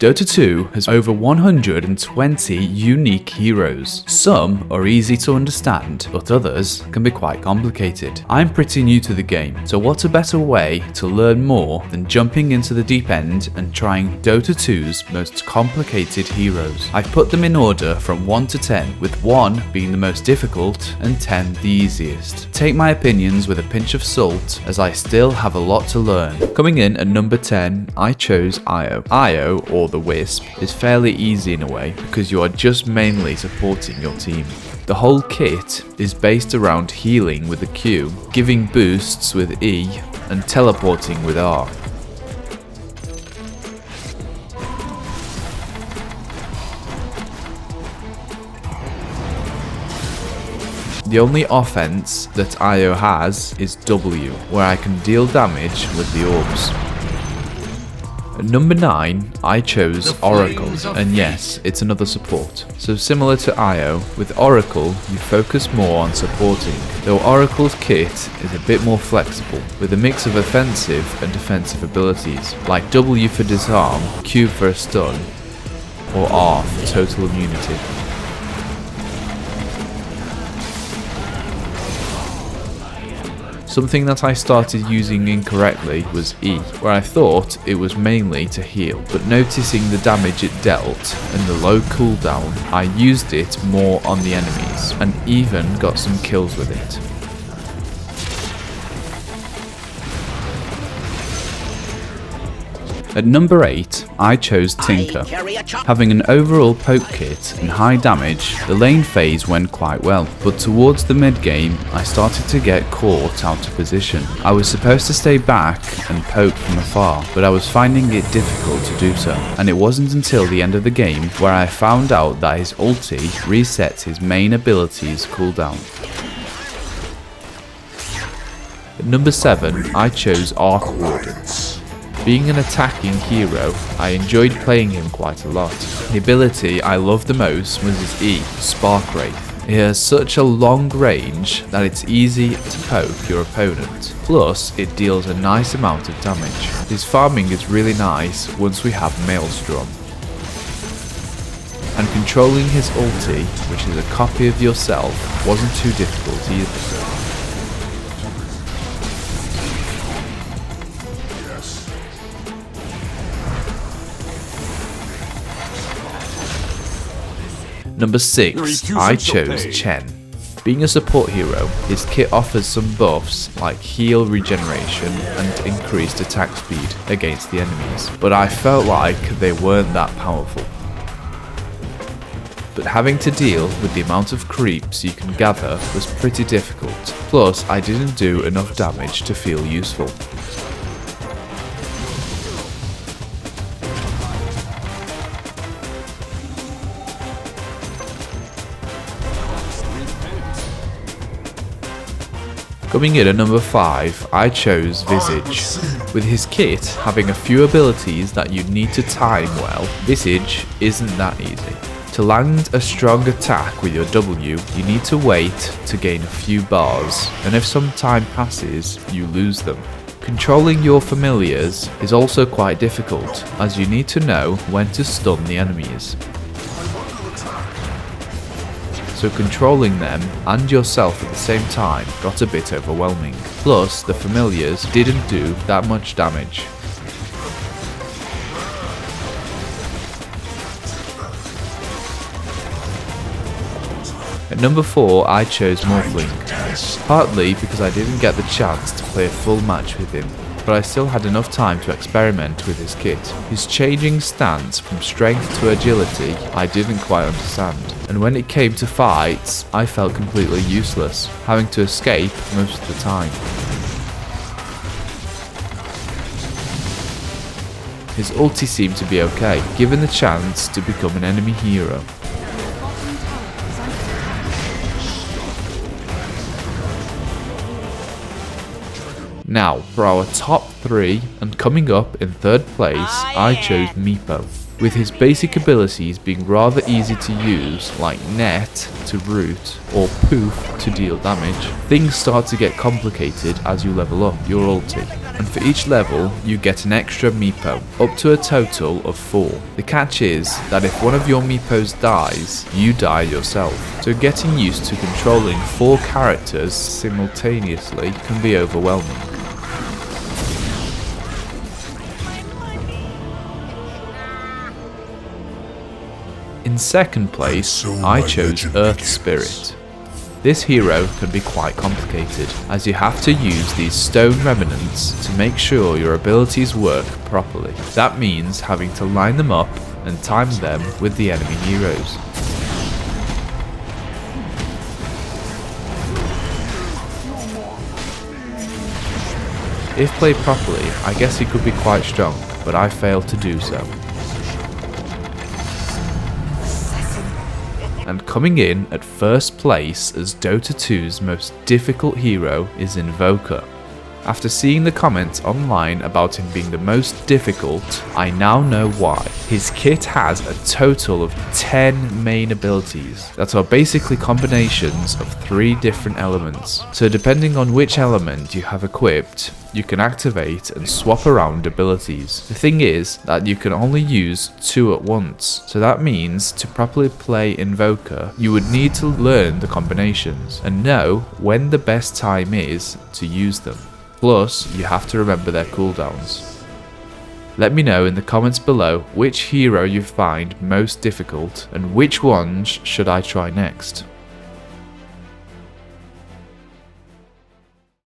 Dota 2 has over 120 unique heroes. Some are easy to understand, but others can be quite complicated. I'm pretty new to the game, so what's a better way to learn more than jumping into the deep end and trying Dota 2's most complicated heroes? I've put them in order from 1 to 10, with 1 being the most difficult and 10 the easiest. Take my opinions with a pinch of salt, as I still have a lot to learn. Coming in at number 10, I chose Io. Io, or the Wisp, is fairly easy in a way because you are just mainly supporting your team. The whole kit is based around healing with a Q, giving boosts with E, and teleporting with R. The only offense that Io has is W, where I can deal damage with the orbs. At number 9, I chose Oracle, and yes, it's another support. So similar to Io, with Oracle you focus more on supporting, though Oracle's kit is a bit more flexible, with a mix of offensive and defensive abilities, like W for disarm, Q for a stun, or R for total immunity. Something that I started using incorrectly was E, where I thought it was mainly to heal, but noticing the damage it dealt and the low cooldown, I used it more on the enemies, and even got some kills with it. At number 8, I chose Tinker. Having an overall poke kit and high damage, the lane phase went quite well, but towards the mid game, I started to get caught out of position. I was supposed to stay back and poke from afar, but I was finding it difficult to do so, and it wasn't until the end of the game where I found out that his ulti resets his main ability's cooldown. At number 7, I chose Arc Warden. Being an attacking hero, I enjoyed playing him quite a lot. The ability I loved the most was his E, Spark Wraith. It has such a long range that it's easy to poke your opponent, plus it deals a nice amount of damage. His farming is really nice once we have Maelstrom. And controlling his ulti, which is a copy of yourself, wasn't too difficult either. Number 6, I chose Chen. Being a support hero, his kit offers some buffs like heal regeneration and increased attack speed against the enemies, but I felt like they weren't that powerful. But having to deal with the amount of creeps you can gather was pretty difficult, plus I didn't do enough damage to feel useful. Coming in at number 5, I chose Visage. With his kit having a few abilities that you need to time well, Visage isn't that easy. To land a strong attack with your W, you need to wait to gain a few bars, and if some time passes, you lose them. Controlling your familiars is also quite difficult, as you need to know when to stun the enemies. So controlling them and yourself at the same time got a bit overwhelming. Plus, the familiars didn't do that much damage. At number 4, I chose Morphling, partly because I didn't get the chance to play a full match with him, but I still had enough time to experiment with his kit. His changing stance from strength to agility I didn't quite understand, and when it came to fights, I felt completely useless, having to escape most of the time. His ulti seemed to be okay, given the chance to become an enemy hero. Now, for our top 3, and coming up in 3rd place, I chose Meepo. with his basic abilities being rather easy to use, like Net to root or Poof to deal damage. Things start to get complicated as you level up your ulti, and for each level you get an extra Meepo, up to a total of 4. The catch is that if one of your Meepos dies, you die yourself, so getting used to controlling 4 characters simultaneously can be overwhelming. In second place, I chose Earth Spirit. This hero can be quite complicated, as you have to use these stone remnants to make sure your abilities work properly. That means having to line them up and time them with the enemy heroes. If played properly, I guess he could be quite strong, but I failed to do so. And coming in at first place as Dota 2's most difficult hero is Invoker. After seeing the comments online about him being the most difficult, I now know why. His kit has a total of 10 main abilities that are basically combinations of 3 different elements. So depending on which element you have equipped, you can activate and swap around abilities. The thing is that you can only use 2 at once, so that means to properly play Invoker, you would need to learn the combinations and know when the best time is to use them. Plus, you have to remember their cooldowns. Let me know in the comments below which hero you find most difficult and which ones should I try next.